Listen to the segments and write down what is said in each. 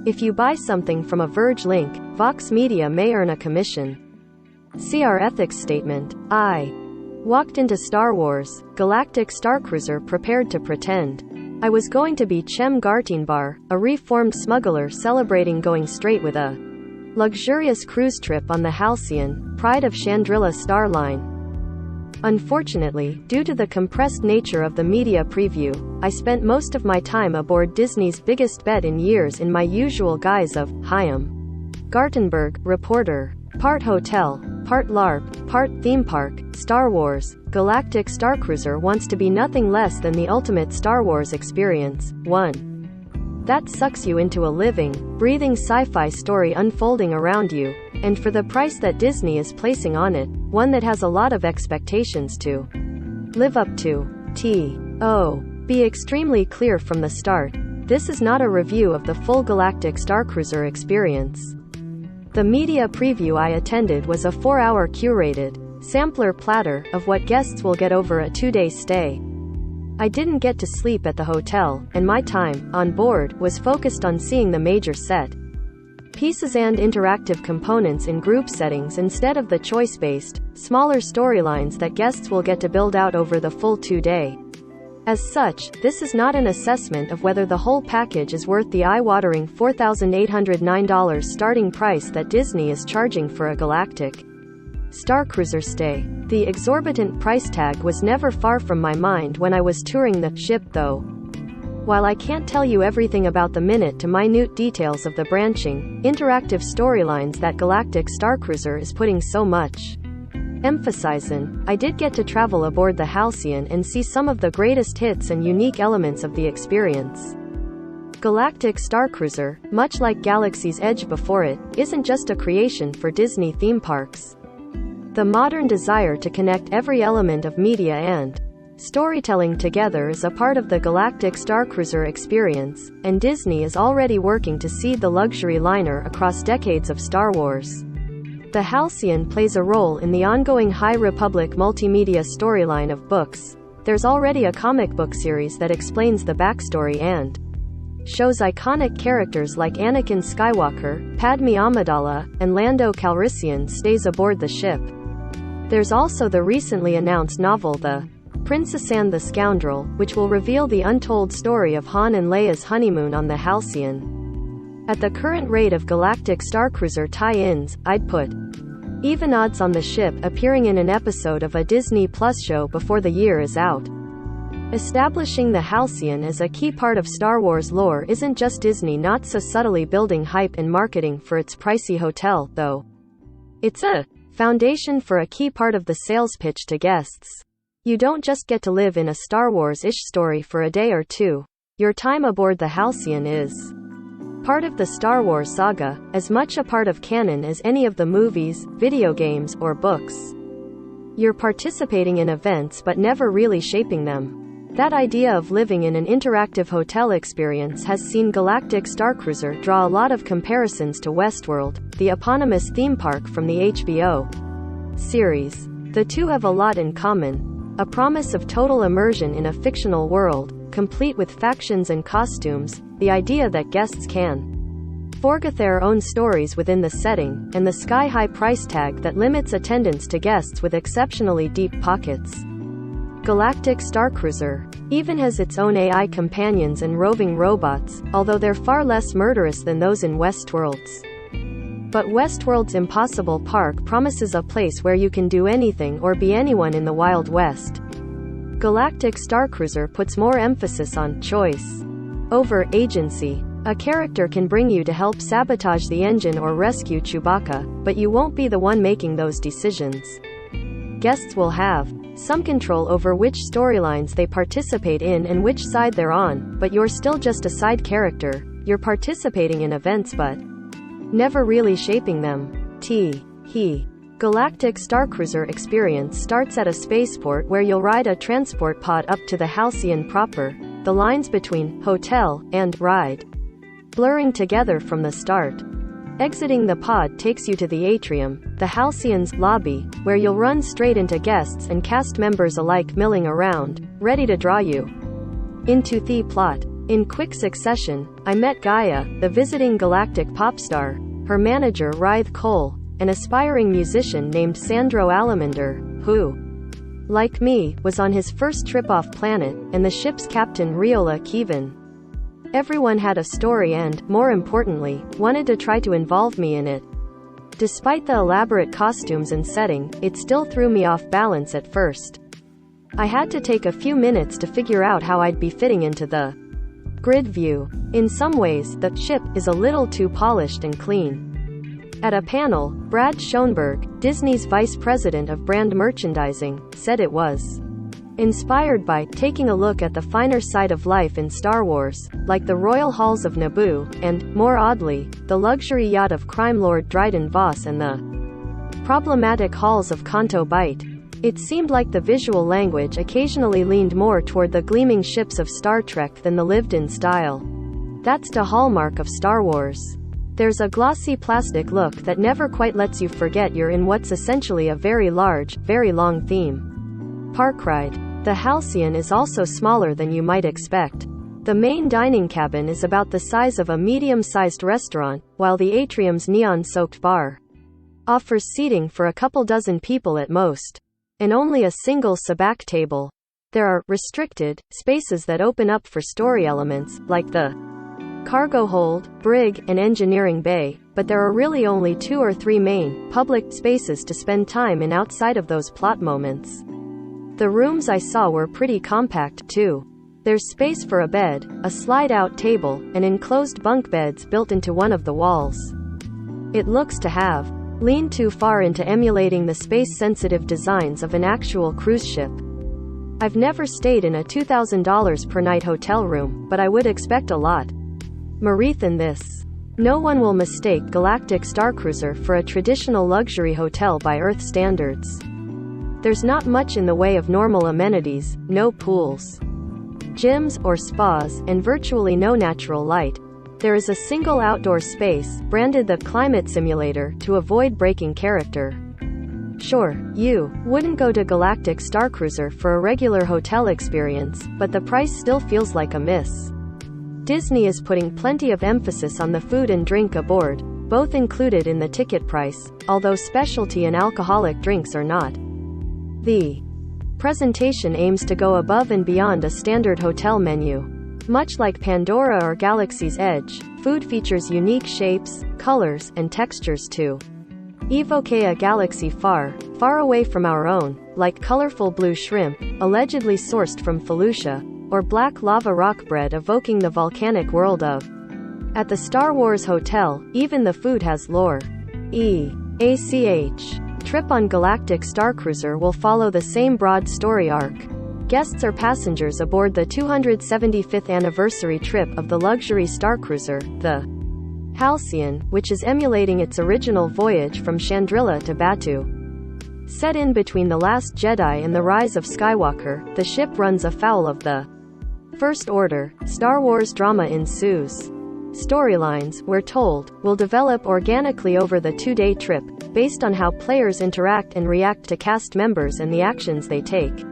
If you buy something from a Verge link, Vox Media may earn a commission. See our ethics statement. I walked into Star Wars, Galactic Starcruiser prepared to pretend I was going to be Chem Gartinbar, a reformed smuggler celebrating going straight with a luxurious cruise trip on the Halcyon, pride of Chandrila Star Line. Unfortunately, due to the compressed nature of the media preview, I spent most of my time aboard Disney's biggest bet in years in my usual guise of Chaim Gartenberg, reporter. Part hotel, part LARP, part theme park. Star Wars, Galactic Starcruiser wants to be nothing less than the ultimate Star Wars experience. 1 that sucks you into a living, breathing sci-fi story unfolding around you, and for the price that Disney is placing on it, one that has a lot of expectations to live up to. Be extremely clear from the start. This is not a review of the full Galactic Starcruiser experience. The media preview I attended was a 4-hour curated sampler platter of what guests will get over a 2-day stay. I didn't get to sleep at the hotel, and my time on board was focused on seeing the major set pieces and interactive components in group settings instead of the choice-based, smaller storylines that guests will get to build out over the full 2-day. As such, this is not an assessment of whether the whole package is worth the eye-watering $4,809 starting price that Disney is charging for a Galactic Starcruiser stay. The exorbitant price tag was never far from my mind when I was touring the ship though. While I can't tell you everything about the minute-to-minute details of the branching, interactive storylines that Galactic Starcruiser is putting so much emphasis in, I did get to travel aboard the Halcyon and see some of the greatest hits and unique elements of the experience. Galactic Starcruiser, much like Galaxy's Edge before it, isn't just a creation for Disney theme parks. The modern desire to connect every element of media and storytelling together is a part of the Galactic Starcruiser experience, and Disney is already working to seed the luxury liner across decades of Star Wars. The Halcyon plays a role in the ongoing High Republic multimedia storyline of books. There's already a comic book series that explains the backstory and shows iconic characters like Anakin Skywalker, Padme Amidala, and Lando Calrissian stays aboard the ship. There's also the recently announced novel The Princess and the Scoundrel, which will reveal the untold story of Han and Leia's honeymoon on the Halcyon. At the current rate of Galactic Starcruiser tie-ins, I'd put even odds on the ship appearing in an episode of a Disney Plus show before the year is out. Establishing the Halcyon as a key part of Star Wars lore isn't just Disney not so subtly building hype and marketing for its pricey hotel, though. It's a foundation for a key part of the sales pitch to guests. You don't just get to live in a Star Wars-ish story for a day or two. Your time aboard the Halcyon is part of the Star Wars saga, as much a part of canon as any of the movies, video games, or books. You're participating in events but never really shaping them. That idea of living in an interactive hotel experience has seen Galactic Starcruiser draw a lot of comparisons to Westworld, the eponymous theme park from the HBO series. The two have a lot in common. A promise of total immersion in a fictional world, complete with factions and costumes, the idea that guests can forget their own stories within the setting, and the sky-high price tag that limits attendance to guests with exceptionally deep pockets. Galactic Starcruiser even has its own AI companions and roving robots, although they're far less murderous than those in Westworld's. But Westworld's Impossible Park promises a place where you can do anything or be anyone in the Wild West. Galactic Starcruiser puts more emphasis on choice over agency. A character can bring you to help sabotage the engine or rescue Chewbacca, but you won't be the one making those decisions. Guests will have some control over which storylines they participate in and which side they're on, but you're still just a side character. You're participating in events but never really shaping them. Galactic Starcruiser experience starts at a spaceport where you'll ride a transport pod up to the Halcyon proper, the lines between hotel and ride blurring together from the start. Exiting the pod takes you to the atrium, the Halcyon's lobby, where you'll run straight into guests and cast members alike milling around, ready to draw you into the plot. In quick succession, I met Gaia, the visiting galactic pop star, her manager Rythe Cole, an aspiring musician named Sandro Alamander, who, like me, was on his first trip off planet, and the ship's captain Riola Kevin. Everyone had a story and, more importantly, wanted to try to involve me in it. Despite the elaborate costumes and setting, it still threw me off balance at first. I had to take a few minutes to figure out how I'd be fitting into the grid view. In some ways, the ship is a little too polished and clean. At a panel, Brad Schoenberg, Disney's vice president of brand merchandising, said it was inspired by taking a look at the finer side of life in Star Wars, like the royal halls of Naboo, and, more oddly, the luxury yacht of crime lord Dryden Voss and the problematic halls of Canto Bight. It seemed like the visual language occasionally leaned more toward the gleaming ships of Star Trek than the lived-in style. That's the hallmark of Star Wars. There's a glossy plastic look that never quite lets you forget you're in what's essentially a very large, very long theme park ride. The Halcyon is also smaller than you might expect. The main dining cabin is about the size of a medium-sized restaurant, while the atrium's neon-soaked bar offers seating for a couple dozen people at most, and only a single sabacc table. There are restricted spaces that open up for story elements, like the cargo hold, brig, and engineering bay, but there are really only 2 or 3 main, public spaces to spend time in outside of those plot moments. The rooms I saw were pretty compact, too. There's space for a bed, a slide-out table, and enclosed bunk beds built into one of the walls. It looks to have leaned too far into emulating the space-sensitive designs of an actual cruise ship. I've never stayed in a $2,000 per night hotel room, but I would expect a lot more than this. No one will mistake Galactic Starcruiser for a traditional luxury hotel by Earth standards. There's not much in the way of normal amenities, no pools, gyms, or spas, and virtually no natural light. There is a single outdoor space, branded the Climate Simulator, to avoid breaking character. Sure, you wouldn't go to Galactic Starcruiser for a regular hotel experience, but the price still feels like a miss. Disney is putting plenty of emphasis on the food and drink aboard, both included in the ticket price, although specialty and alcoholic drinks are not. The presentation aims to go above and beyond a standard hotel menu. Much like Pandora or Galaxy's Edge, food features unique shapes, colors, and textures to evoke a galaxy far, far away from our own, like colorful blue shrimp, allegedly sourced from Felucia, or black lava rock bread evoking the volcanic world of. At the Star Wars Hotel, even the food has lore. ACH. Trip on Galactic Starcruiser will follow the same broad story arc. Guests are passengers aboard the 275th anniversary trip of the luxury Starcruiser, the Halcyon, which is emulating its original voyage from Chandrila to Batuu. Set in between The Last Jedi and The Rise of Skywalker, the ship runs afoul of the First Order. Star Wars drama ensues. Storylines, we're told, will develop organically over the 2-day trip, based on how players interact and react to cast members and the actions they take.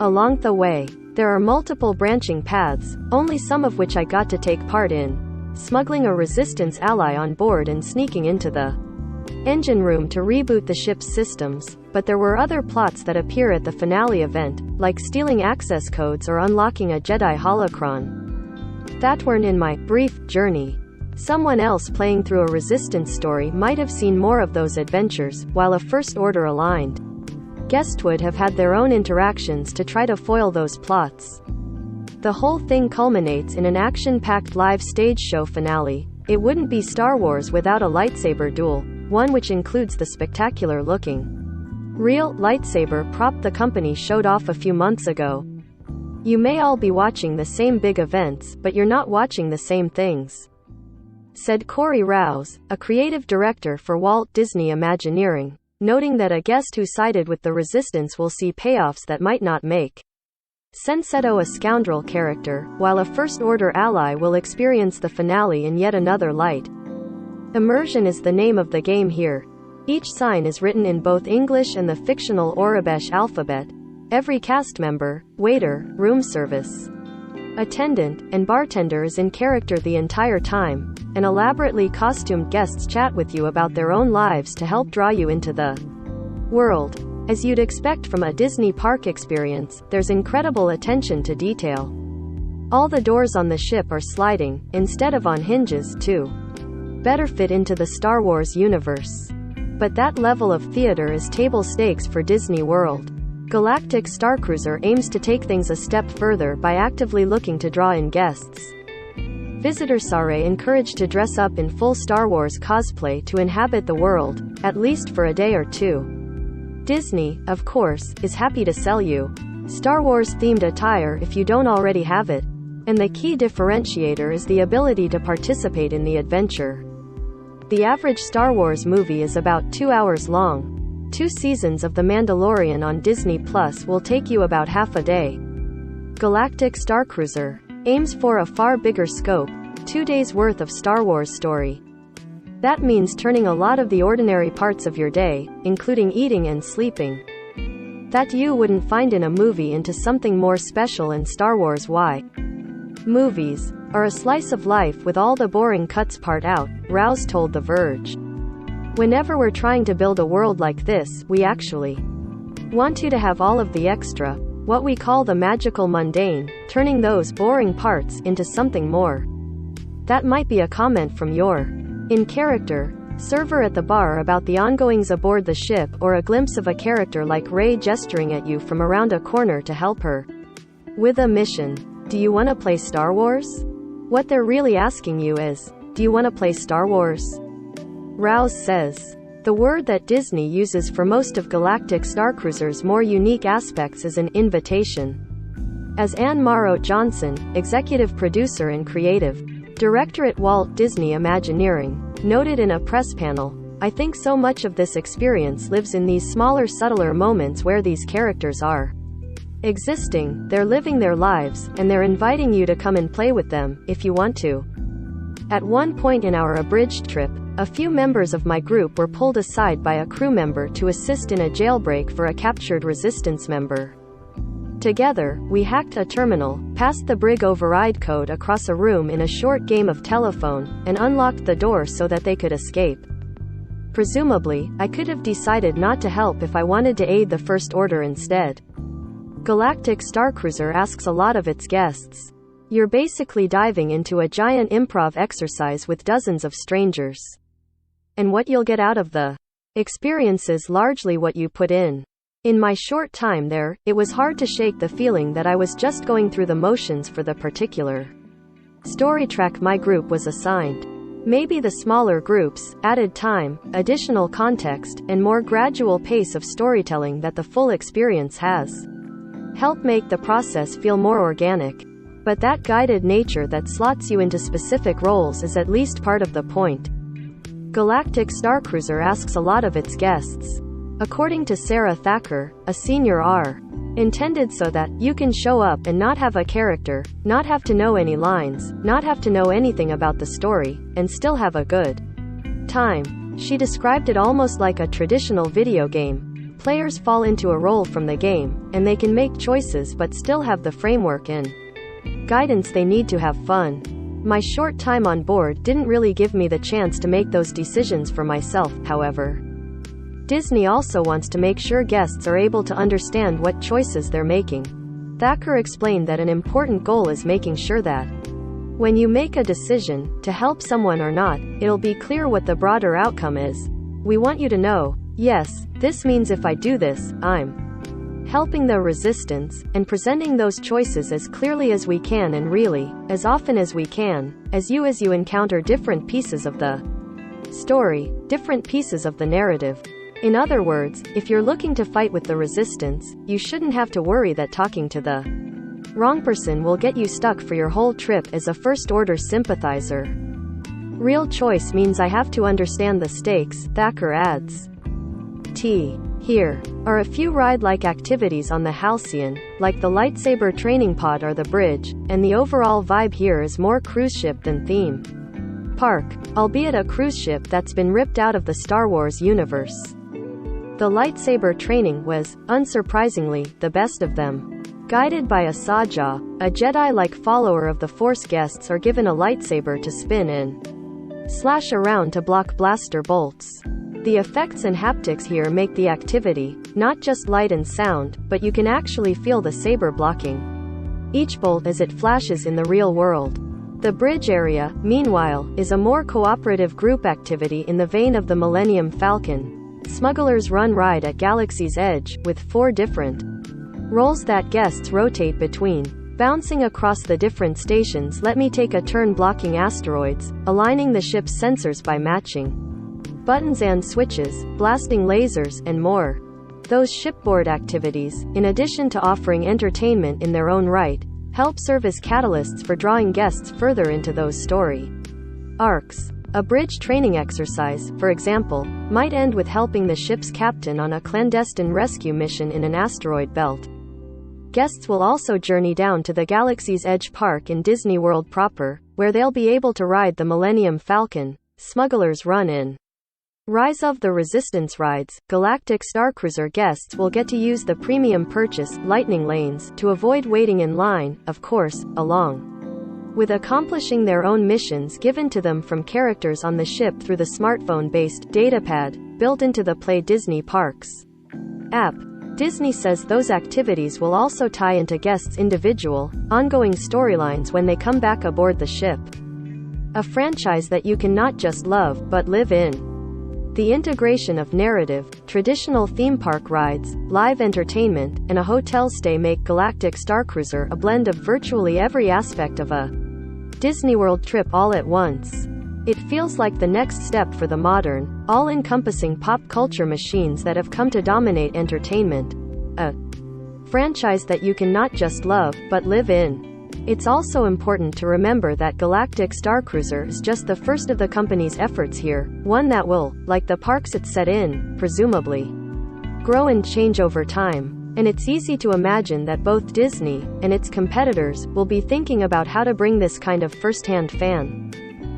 Along the way, there are multiple branching paths, only some of which I got to take part in. Smuggling a Resistance ally on board and sneaking into the engine room to reboot the ship's systems, but there were other plots that appear at the finale event, like stealing access codes or unlocking a Jedi holocron. That weren't in my brief journey. Someone else playing through a Resistance story might have seen more of those adventures, while a First Order aligned guest would have had their own interactions to try to foil those plots. The whole thing culminates in an action-packed live stage show finale. It wouldn't be Star Wars without a lightsaber duel, one which includes the spectacular-looking real lightsaber prop the company showed off a few months ago. You may all be watching the same big events, but you're not watching the same things, said Corey Rouse, a creative director for Walt Disney Imagineering, noting that a guest who sided with the Resistance will see payoffs that might not make sense. A Scoundrel character, while a First Order ally will experience the finale in yet another light. Immersion is the name of the game here. Each sign is written in both English and the fictional Aurebesh alphabet. Every cast member, waiter, room service, Attendant and bartender is in character the entire time, and elaborately costumed guests chat with you about their own lives to help draw you into the world. As you'd expect from a Disney park experience, there's incredible attention to detail. All the doors on the ship are sliding, instead of on hinges, to better fit into the Star Wars universe. But that level of theater is table stakes for Disney World. Galactic Starcruiser aims to take things a step further by actively looking to draw in guests. Visitors are encouraged to dress up in full Star Wars cosplay to inhabit the world, at least for a day or two. Disney, of course, is happy to sell you Star Wars-themed attire if you don't already have it, and the key differentiator is the ability to participate in the adventure. The average Star Wars movie is about 2 hours long. 2 seasons of The Mandalorian on Disney Plus will take you about half a day. Galactic Starcruiser aims for a far bigger scope, 2 days' worth of Star Wars story. That means turning a lot of the ordinary parts of your day, including eating and sleeping, that you wouldn't find in a movie into something more special and Star Wars. Why? Movies are a slice of life with all the boring cuts part out, Rouse told The Verge. Whenever we're trying to build a world like this, we actually want you to have all of the extra, what we call the magical mundane, turning those boring parts into something more. That might be a comment from your in-character server at the bar about the ongoings aboard the ship, or a glimpse of a character like Rey gesturing at you from around a corner to help her with a mission. Do you want to play Star Wars? What they're really asking you is, do you want to play Star Wars? Rouse says. The word that Disney uses for most of Galactic Starcruiser's more unique aspects is an invitation. As Anne Morrow Johnson, executive producer and creative director at Walt Disney Imagineering, noted in a press panel, I think so much of this experience lives in these smaller, subtler moments where these characters are existing, they're living their lives, and they're inviting you to come and play with them, if you want to. At one point in our abridged trip, a few members of my group were pulled aside by a crew member to assist in a jailbreak for a captured resistance member. Together, we hacked a terminal, passed the brig override code across a room in a short game of telephone, and unlocked the door so that they could escape. Presumably, I could have decided not to help if I wanted to aid the First Order instead. Galactic Starcruiser asks a lot of its guests. You're basically diving into a giant improv exercise with dozens of strangers. And what you'll get out of the experience is largely what you put in. In my short time there, it was hard to shake the feeling that I was just going through the motions for the particular story track my group was assigned. Maybe the smaller groups added time, additional context, and more gradual pace of storytelling that the full experience has helped make the process feel more organic. But that guided nature that slots you into specific roles is at least part of the point. Galactic Starcruiser asks a lot of its guests. According to Sarah Thacker, a senior R, intended so that you can show up and not have a character, not have to know any lines, not have to know anything about the story, and still have a good time. She described it almost like a traditional video game. Players fall into a role from the game, and they can make choices but still have the framework and guidance they need to have fun. My short time on board didn't really give me the chance to make those decisions for myself, however. Disney also wants to make sure guests are able to understand what choices they're making. Thacker explained that an important goal is making sure that when you make a decision, to help someone or not, it'll be clear what the broader outcome is. We want you to know, yes, this means if I do this, I'm helping the resistance, and presenting those choices as clearly as we can and really, as often as we can, as you encounter different pieces of the story, different pieces of the narrative. In other words, if you're looking to fight with the resistance, you shouldn't have to worry that talking to the wrong person will get you stuck for your whole trip as a First Order sympathizer. Real choice means I have to understand the stakes, Thacker adds. Here are a few ride-like activities on the Halcyon, like the Lightsaber Training pod or the bridge, and the overall vibe here is more cruise ship than theme park, albeit a cruise ship that's been ripped out of the Star Wars universe. The Lightsaber Training was, unsurprisingly, the best of them. Guided by a Sawjaw, A Jedi-like follower of the Force, guests are given a lightsaber to spin and slash around to block blaster bolts. The effects and haptics here make the activity not just light and sound, but you can actually feel the saber blocking each bolt as it flashes in the real world. The bridge area, meanwhile, is a more cooperative group activity in the vein of the Millennium Falcon Smuggler's Run ride at Galaxy's Edge, with 4 different roles that guests rotate between. Bouncing across the different stations let me take a turn blocking asteroids, aligning the ship's sensors by matching buttons and switches, blasting lasers, and more. Those shipboard activities, in addition to offering entertainment in their own right, help serve as catalysts for drawing guests further into those story arcs. A bridge training exercise, for example, might end with helping the ship's captain on a clandestine rescue mission in an asteroid belt. Guests will also journey down to the Galaxy's Edge Park in Disney World proper, where they'll be able to ride the Millennium Falcon Smuggler's Run in. Rise of the Resistance rides, Galactic Starcruiser guests will get to use the premium purchase Lightning Lanes to avoid waiting in line, of course, along with accomplishing their own missions given to them from characters on the ship through the smartphone-based datapad built into the Play Disney Parks app. Disney says those activities will also tie into guests' individual, ongoing storylines when they come back aboard the ship. A franchise that you can not just love, but live in. The integration of narrative, traditional theme park rides, live entertainment, and a hotel stay make Galactic Starcruiser a blend of virtually every aspect of a Disney World trip all at once. It feels like the next step for the modern, all-encompassing pop culture machines that have come to dominate entertainment. A franchise that you can not just love, but live in. It's also important to remember that Galactic Starcruiser is just the first of the company's efforts here, one that will, like the parks it's set in, presumably grow and change over time. And it's easy to imagine that both Disney and its competitors will be thinking about how to bring this kind of first-hand fan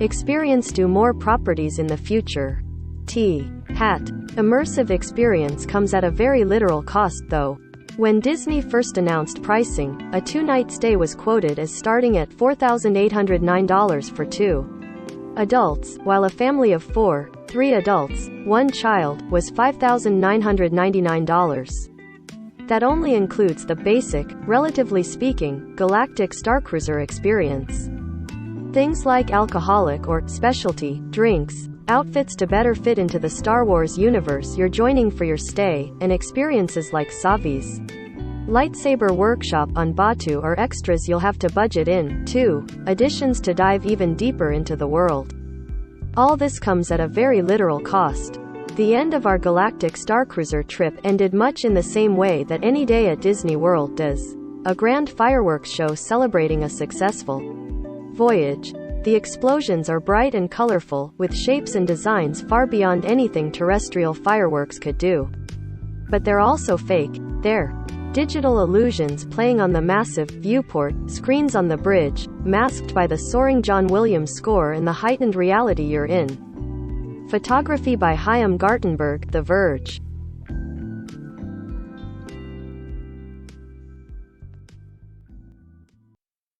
experience to more properties in the future. Immersive experience comes at a very literal cost though. When Disney first announced pricing, a 2-night stay was quoted as starting at $4,809 for 2 adults, while a family of 4, 3 adults, 1 child, was $5,999. That only includes the basic, relatively speaking, Galactic Starcruiser experience. Things like alcoholic or specialty drinks, outfits to better fit into the Star Wars universe you're joining for your stay, and experiences like Savi's lightsaber workshop on Batuu are extras you'll have to budget in, too, additions to dive even deeper into the world. All this comes at a very literal cost. The end of our Galactic Starcruiser trip ended much in the same way that any day at Disney World does. A grand fireworks show celebrating a successful voyage. The explosions are bright and colorful, with shapes and designs far beyond anything terrestrial fireworks could do. But they're also fake. They're digital illusions playing on the massive viewport screens on the bridge, masked by the soaring John Williams score and the heightened reality you're in. Photography by Chaim Gartenberg, The Verge.